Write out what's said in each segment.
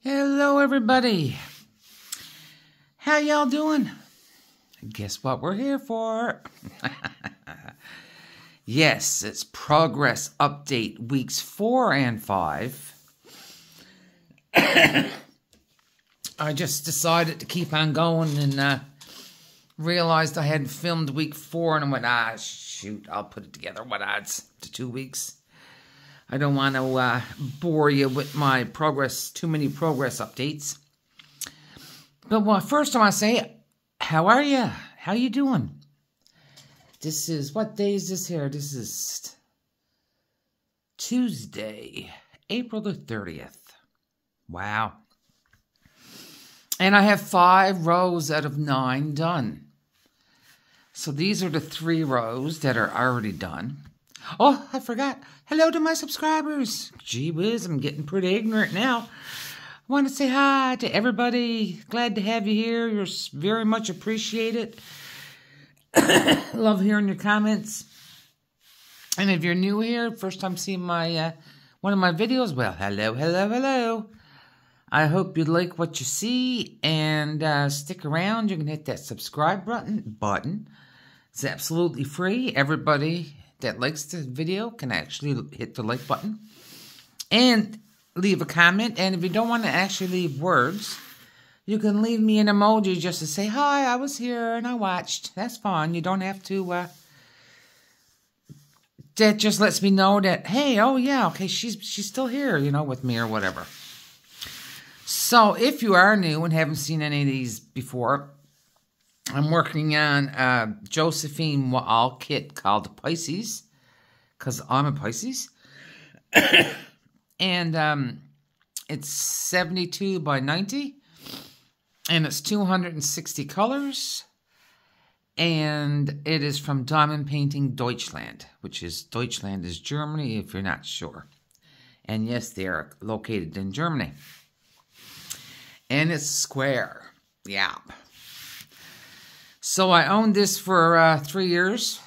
Hello, everybody. How y'all doing? Guess what we're here for? Yes, it's progress update weeks 4 and 5. I just decided to keep on going and realized I hadn't filmed week 4 and I went, shoot, I'll put it together. What odds to 2 weeks? I don't want to bore you with my too many progress updates. But first I want to say, how are you? How you doing? This is, what day is this here? This is Tuesday, April the 30th. Wow. And I have 5 rows out of 9 done. So these are the 3 rows that are already done. Oh, I forgot. Hello to my subscribers. Gee whiz, I'm getting pretty ignorant now. I want to say hi to everybody. Glad to have you here. You're very much appreciated. Love hearing your comments. And if you're new here, first time seeing my one of my videos, well, hello, hello, hello. I hope you like what you see and stick around. You can hit that subscribe button. It's absolutely free. Everybody that likes the video can actually hit the like button and leave a comment. And if you don't want to actually leave words, you can leave me an emoji just to say, hi, I was here and I watched. That's fine. You don't have to, that just lets me know that, hey, oh yeah, okay, she's still here, you know, with me or whatever. So if you are new and haven't seen any of these before, I'm working on a Josephine wall kit called Picses, because I'm a Pisces. And it's 72 by 90, and it's 260 colors, and it is from Diamond Painting Deutschland, which is, Deutschland is Germany if you're not sure. And yes, they are located in Germany. And it's square. Yeah. So I owned this for 3 years.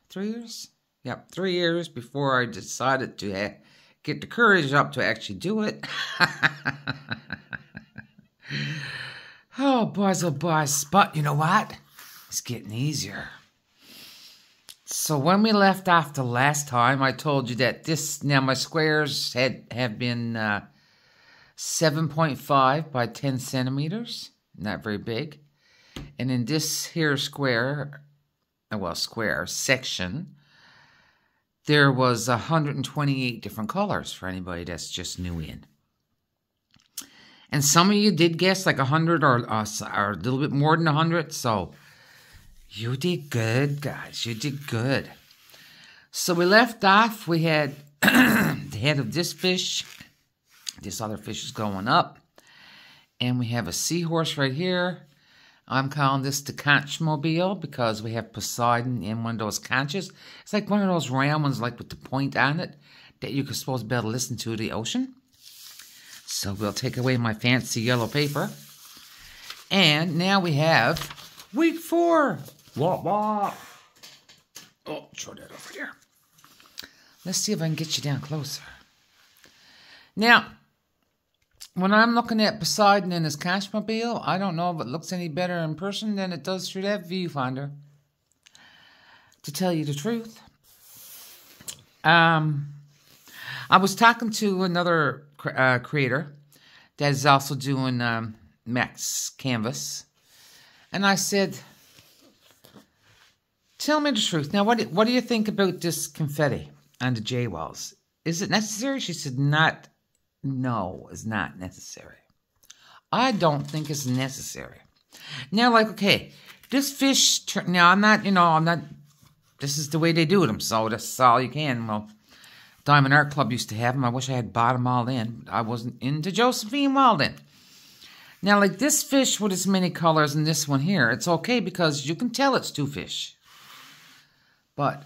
3 years? Yep, 3 years before I decided to get the courage up to actually do it. Oh, boys, but you know what? It's getting easier. So when we left off the last time, I told you that now my squares have been 7.5 by 10 centimeters. Not very big. And in this here square section, there was 128 different colors for anybody that's just new in. And some of you did guess like 100 or a little bit more than 100. So you did good, guys. You did good. So we left off. We had the head of this fish. This other fish is going up. And we have a seahorse right here. I'm calling this the conchmobile because we have Poseidon in one of those conches. It's like one of those round ones like with the point on it that you could supposed to be able to listen to the ocean. So we'll take away my fancy yellow paper. And now we have week 4. Wah, wah. Oh, throw that over there. Let's see if I can get you down closer. Now, when I'm looking at Poseidon in his conchmobile, I don't know if it looks any better in person than it does through that viewfinder. To tell you the truth. I was talking to another creator that is also doing Max Canvas. And I said, tell me the truth. Now, what do you think about this confetti on the J-walls? Is it necessary? She said, no, it's not necessary. I don't think it's necessary. Now, like, okay, this fish, now I'm not, this is the way they do them, so that's all you can. Well, Diamond Art Club used to have them. I wish I had bought them all in. I wasn't into Josephine Walden. Now, like this fish with as many colors and this one here, it's okay because you can tell it's 2 fish. But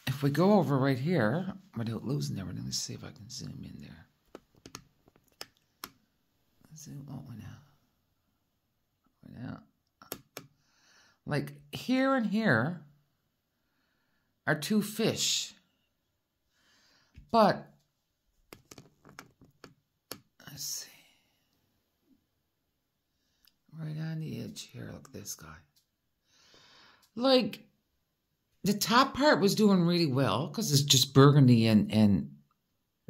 if we go over right here, without losing everything, let's see if I can zoom in there. Like here and here are 2 fish. But let's see. Right on the edge here. Look at this guy. Like, the top part was doing really well because it's just burgundy and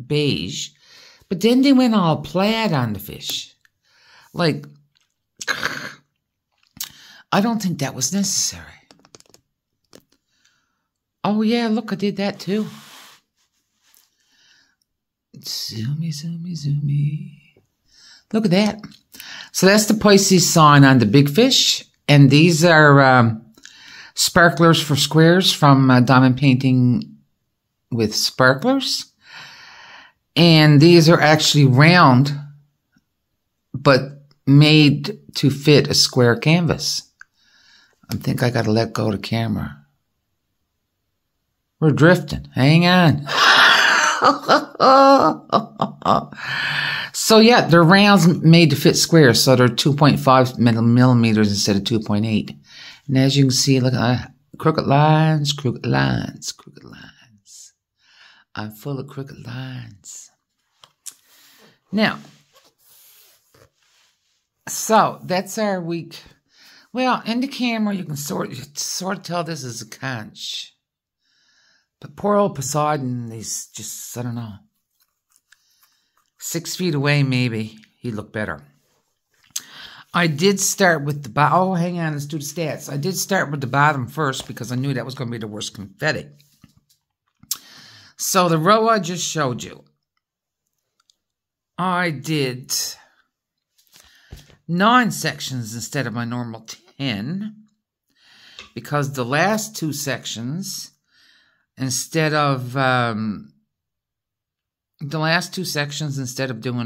beige. But then they went all plaid on the fish. Like, I don't think that was necessary. Oh, yeah, look, I did that too. Zoomy, zoomy, zoomy. Look at that. So that's the Pisces sign on the big fish. And these are sparklers for squares from Diamond Painting with Sparklers. And these are actually round, but made to fit a square canvas. I think I got to let go of the camera. We're drifting. Hang on. So yeah, they're rounds made to fit squares. So they're 2.5 millimeters instead of 2.8. And as you can see, look at crooked lines, crooked lines, crooked lines. I'm full of crooked lines. Now, so that's our week. Well, in the camera, you can sort of tell this is a conch. But poor old Poseidon, he's just, I don't know. 6 feet away, maybe, he'd look better. I did start with the bottom. Oh, hang on, let's do the stats. I did start with the bottom first because I knew that was going to be the worst confetti. So the row I just showed you, I did 9 sections instead of my normal 10 because the last 2 sections, instead of doing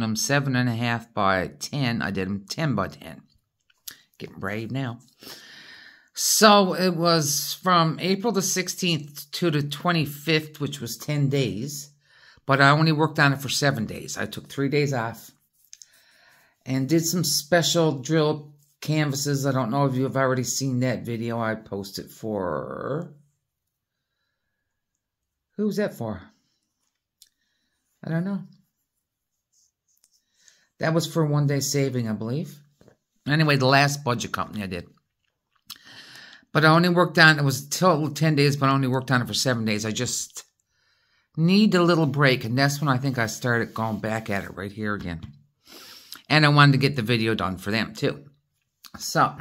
them 7.5 by 10, I did them 10 by 10. Getting brave now. So it was from April the 16th to the 25th, which was 10 days. But I only worked on it for 7 days. I took 3 days off and did some special drill canvases. I don't know if you have already seen that video I posted for. Who's that for? I don't know. That was for One Day Saving, I believe. Anyway, the last budget company I did. But I only worked on, it was a total of 10 days, but I only worked on it for 7 days. I just need a little break, and that's when I think I started going back at it right here again. And I wanted to get the video done for them, too. So,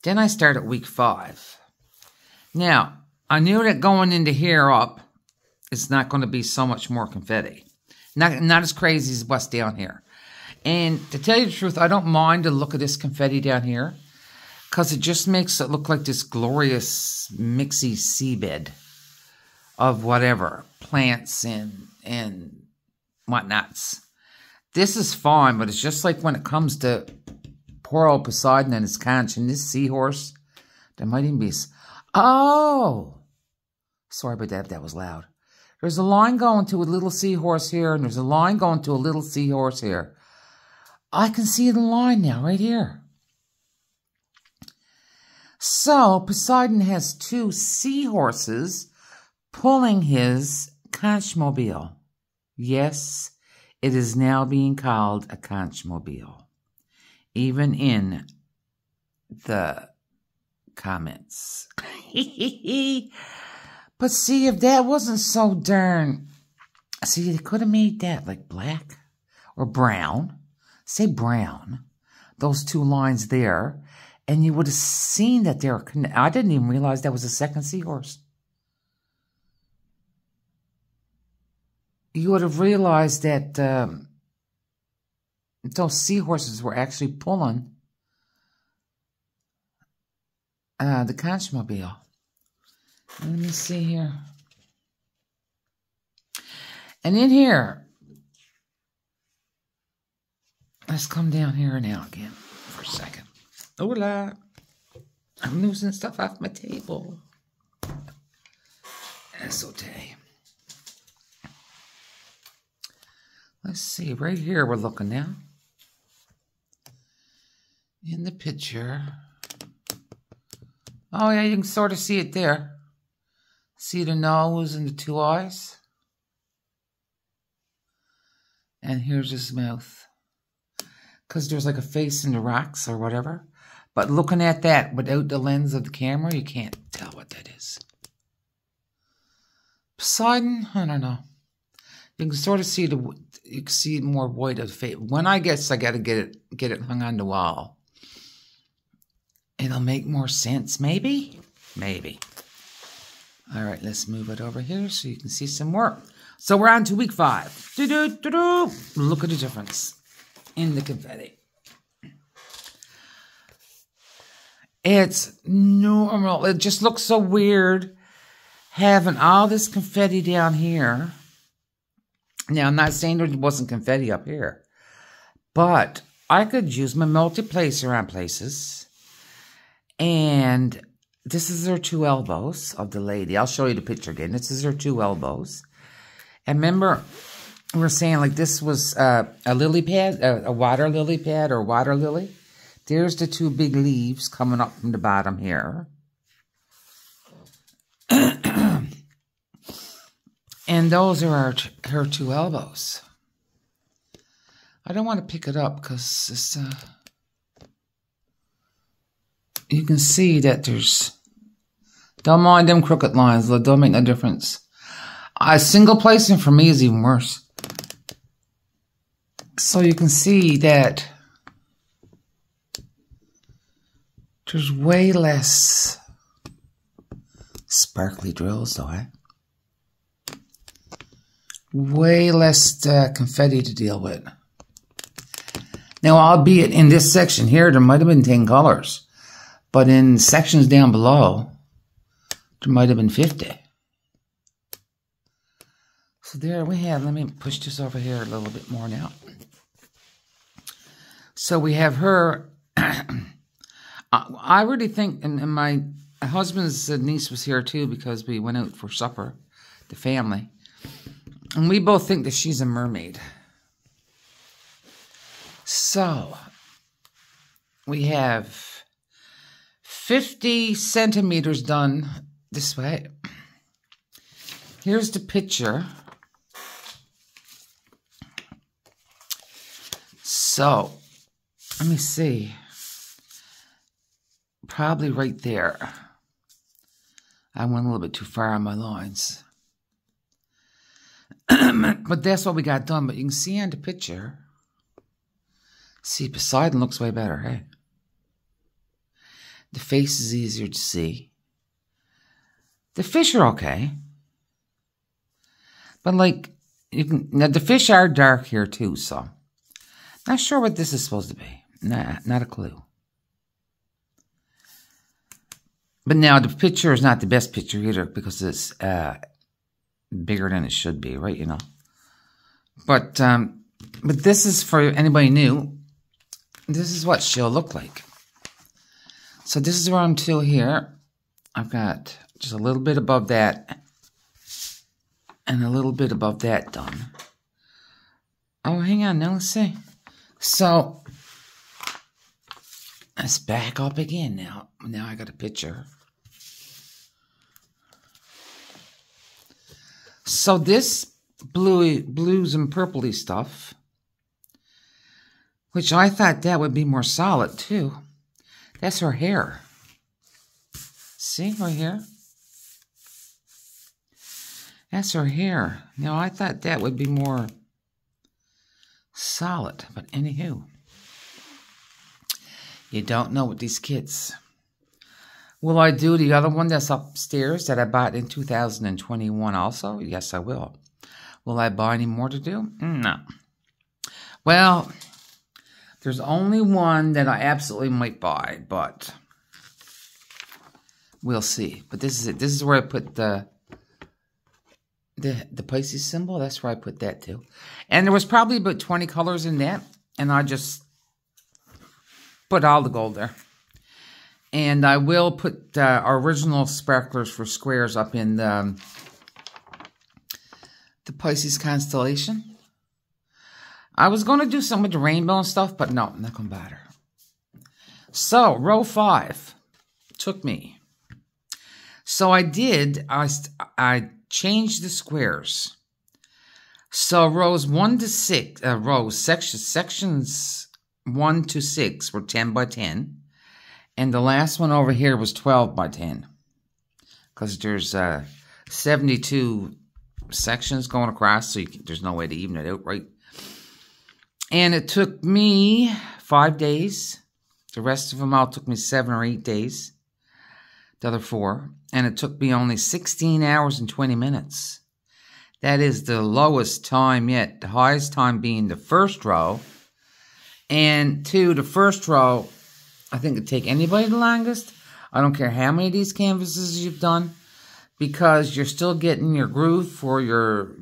then I started week 5. Now, I knew that going into here up, it's not going to be so much more confetti. Not as crazy as what's down here. And to tell you the truth, I don't mind the look of this confetti down here because it just makes it look like this glorious mixy seabed of whatever, plants and whatnots. This is fine, but it's just like when it comes to poor old Poseidon and his conch and this seahorse, there might even be... Oh! Sorry about that if that was loud. There's a line going to a little seahorse here, and there's a line going to a little seahorse here. I can see the line now, right here. So, Poseidon has 2 seahorses pulling his conchmobile. Yes, it is now being called a conchmobile. Even in the comments. But see, if that wasn't so darn... See, they could have made that like black or brown. Say brown. Those 2 lines there. And you would have seen that they were... I didn't even realize that was a second seahorse. You would have realized that those seahorses were actually pulling the conchmobile. Let me see here. And in here, let's come down here now again for a second. Hola. I'm losing stuff off my table. That's okay. Let's see, right here we're looking now. In the picture. Oh yeah, you can sort of see it there. See the nose and the 2 eyes? And here's his mouth. because there's like a face in the rocks or whatever. But looking at that without the lens of the camera, you can't tell what that is. Poseidon, I don't know. You can sort of see you can see more white of the face. When I guess I got to get it hung on the wall. It'll make more sense, maybe? Maybe. All right, let's move it over here so you can see some work. So we're on to week 5. Look at the difference in the confetti. It's normal. It just looks so weird having all this confetti down here. Now, I'm not saying there wasn't confetti up here, but I could use my multi-placer on places. And this is her 2 elbows of the lady. I'll show you the picture again. This is her 2 elbows. And remember, we were saying like this was a lily pad, a water lily pad or water lily. There's the 2 big leaves coming up from the bottom here. And those are her 2 elbows. I don't want to pick it up because it's... you can see that there's... Don't mind them crooked lines. They don't make no difference. Single placing for me is even worse. So you can see that there's way less sparkly drills though, eh? Way less confetti to deal with. Now, albeit in this section here, there might have been 10 colors. But in sections down below, there might have been 50. So there we have, let me push this over here a little bit more now. So we have her, I really think, and my husband's niece was here too because we went out for supper, the family. And we both think that she's a mermaid. So, we have 50 centimeters done this way. Here's the picture. So, let me see. Probably right there. I went a little bit too far on my lines. But that's what we got done. But you can see on the picture. See, Poseidon looks way better, hey? The face is easier to see. The fish are okay. But like, you can, now the fish are dark here too, so. Not sure what this is supposed to be. Nah, not a clue. But now the picture is not the best picture either because it's bigger than it should be, right? You know. But this is for anybody new. This is what she'll look like. So this is where I'm till here. I've got just a little bit above that and a little bit above that done. Oh, hang on now. Let's see. So let's back up again now. Now I got a picture. So this blues and purpley stuff, which I thought that would be more solid too. That's her hair. See right here? That's her hair. Now I thought that would be more solid, but anywho. You don't know with these kids. Will I do the other one that's upstairs that I bought in 2021 also? Yes, I will. Will I buy any more to do? No. Well, there's only one that I absolutely might buy, but we'll see. But this is it. This is where I put the Pisces symbol. That's where I put that too. And there was probably about 20 colors in that, and I just put all the gold there. And I will put our original sparklers for squares up in the Pisces constellation. I was going to do some with the rainbow and stuff, but no, I'm not going to bother. So, row 5 took me. So I did, I changed the squares. So rows 1 to 6, sections 1 to 6 were 10 by 10. And the last one over here was 12 by 10. Because there's 72 sections going across, so there's no way to even it out, right? And it took me 5 days. The rest of them all took me 7 or 8 days. The other 4. And it took me only 16 hours and 20 minutes. That is the lowest time yet. The highest time being the first row. And the first row, I think it'd take anybody the longest. I don't care how many of these canvases you've done, because you're still getting your groove for your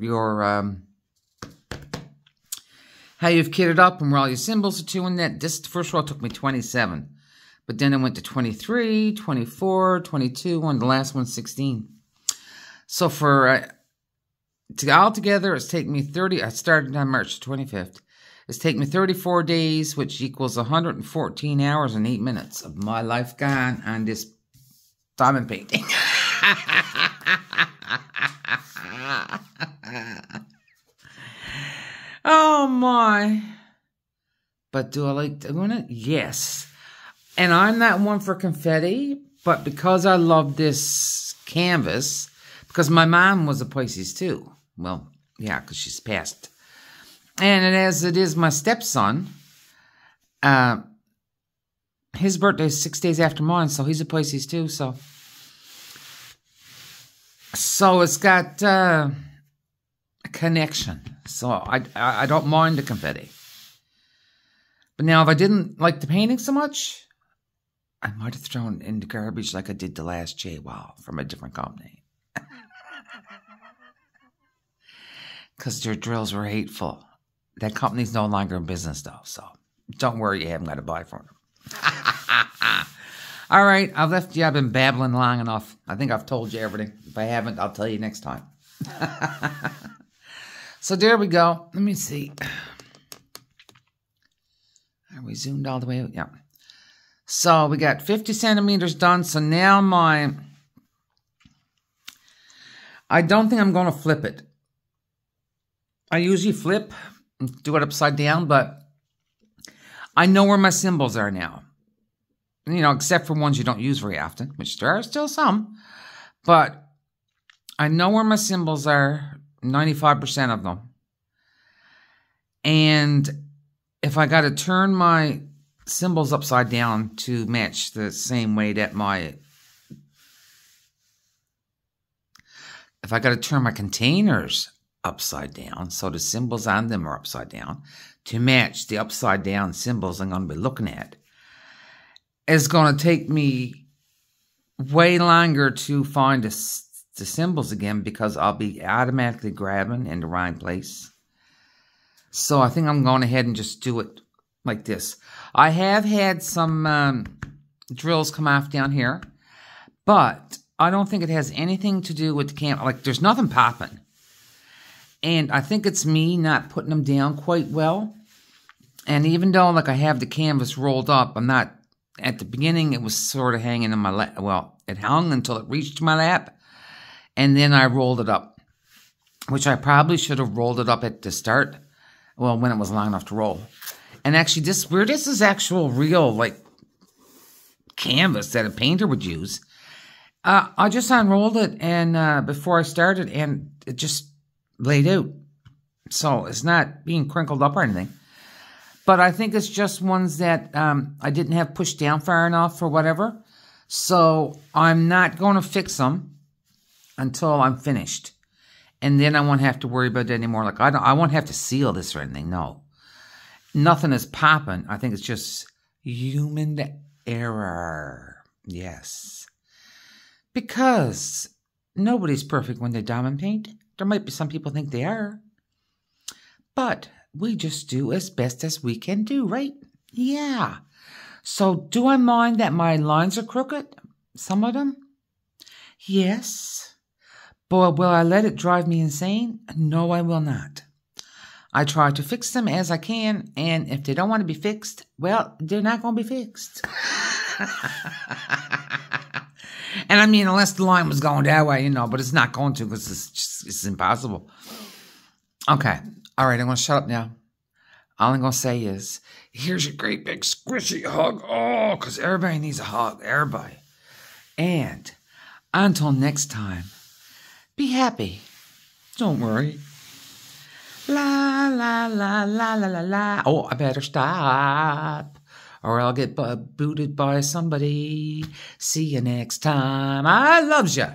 how you've kitted up and where all your symbols are to. And that this first row took me 27, but then it went to 23, 24, 22, and the last one 16. So for altogether, it's taken me 30. I started on March 25th. It's taken me 34 days, which equals 114 hours and 8 minutes of my life gone on this diamond painting. Oh my. But do I like doing it? Yes. And I'm not one for confetti, but because I love this canvas, because my mom was a Pisces too. Well, yeah, because she's passed. And as it is my stepson, his birthday is 6 days after mine, so he's a Pisces too. So it's got a connection. So I don't mind the confetti. But now, if I didn't like the painting so much, I might have thrown it in the garbage like I did the last J-Wall from a different company. Because their drills were hateful. That company's no longer in business, though, so don't worry, you haven't got to buy from them. All right, I've left you. I've been babbling long enough. I think I've told you everything. If I haven't, I'll tell you next time. So there we go. Let me see. Are we zoomed all the way out? Yeah. So we got 50 centimeters done. So now I don't think I'm going to flip it. I usually flip, do it upside down, but I know where my symbols are now. You know, except for ones you don't use very often, which there are still some. But I know where my symbols are, 95% of them. And if I got to turn my symbols upside down to match the same way that if I got to turn my containers upside down, so the symbols on them are upside down, to match the upside down symbols I'm going to be looking at, it's going to take me way longer to find the symbols again, because I'll be automatically grabbing in the right place. So I think I'm going ahead and just do it like this. I have had some drills come off down here, but I don't think it has anything to do with the camera. Like, there's nothing popping. And I think it's me not putting them down quite well. And even though, like, I have the canvas rolled up, I'm not, at the beginning, it was sort of hanging in my lap. Well, it hung until it reached my lap. And then I rolled it up, which I probably should have rolled it up at the start. Well, when it was long enough to roll. And actually, this is actual real, like, canvas that a painter would use. I just unrolled it and before I started, and it just laid out. So it's not being crinkled up or anything. But I think it's just ones that I didn't have pushed down far enough or whatever. So I'm not going to fix them until I'm finished. And then I won't have to worry about it anymore. Like, I won't have to seal this or anything, no. Nothing is popping. I think it's just human error. Yes. Because nobody's perfect when they diamond paint. There might be some people think they are. But we just do as best as we can do, right? Yeah. So do I mind that my lines are crooked? Some of them? Yes. But will I let it drive me insane? No, I will not. I try to fix them as I can, and if they don't want to be fixed, well, they're not going to be fixed. And I mean, unless the line was going that way, you know, but it's not going to, because it's impossible. Okay. All right, I'm going to shut up now. All I'm going to say is, here's your great big squishy hug. Oh, because everybody needs a hug. Everybody. And until next time, be happy. Don't worry. La, la, la, la, la, la, la. Oh, I better stop, or I'll get booted by somebody. See you next time. I loves ya.